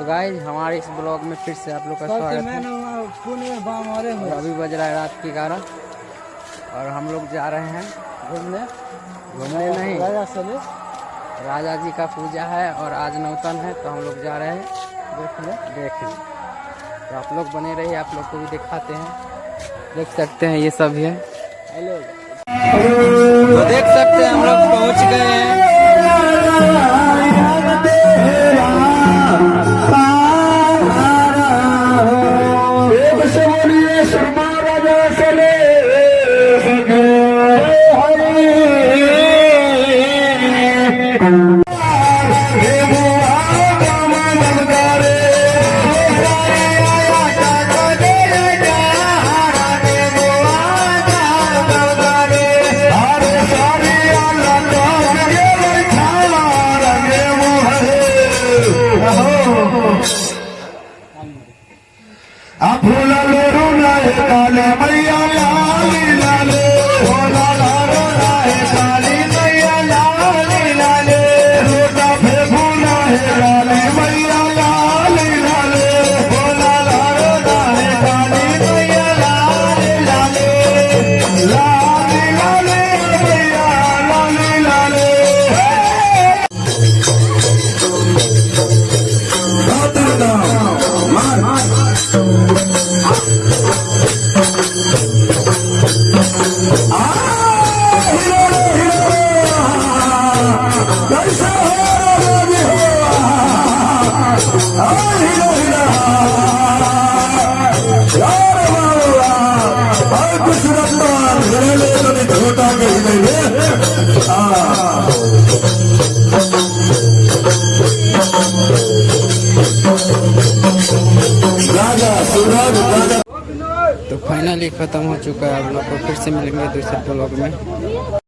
Guys हमारे इस blog में फिर से आप लोग का स्वागत है। और अभी बज रहा है रात के 11 और हम लोग जा रहे हैं घूमने नहीं, राजा जी का पूजा है और आज नौतन है तो हम लोग जा रहे हैं देखने। तो आप लोग बने रहिए, आप लोग को भी दिखाते हैं। देख सकते हैं ये सब है, तो देख सकते हैं हम लोग पहुंच गए हैं। तो फाइनली खत्म हो चुका है। आप लोग को फिर से मिलेंगे दूसरे ब्लॉग में।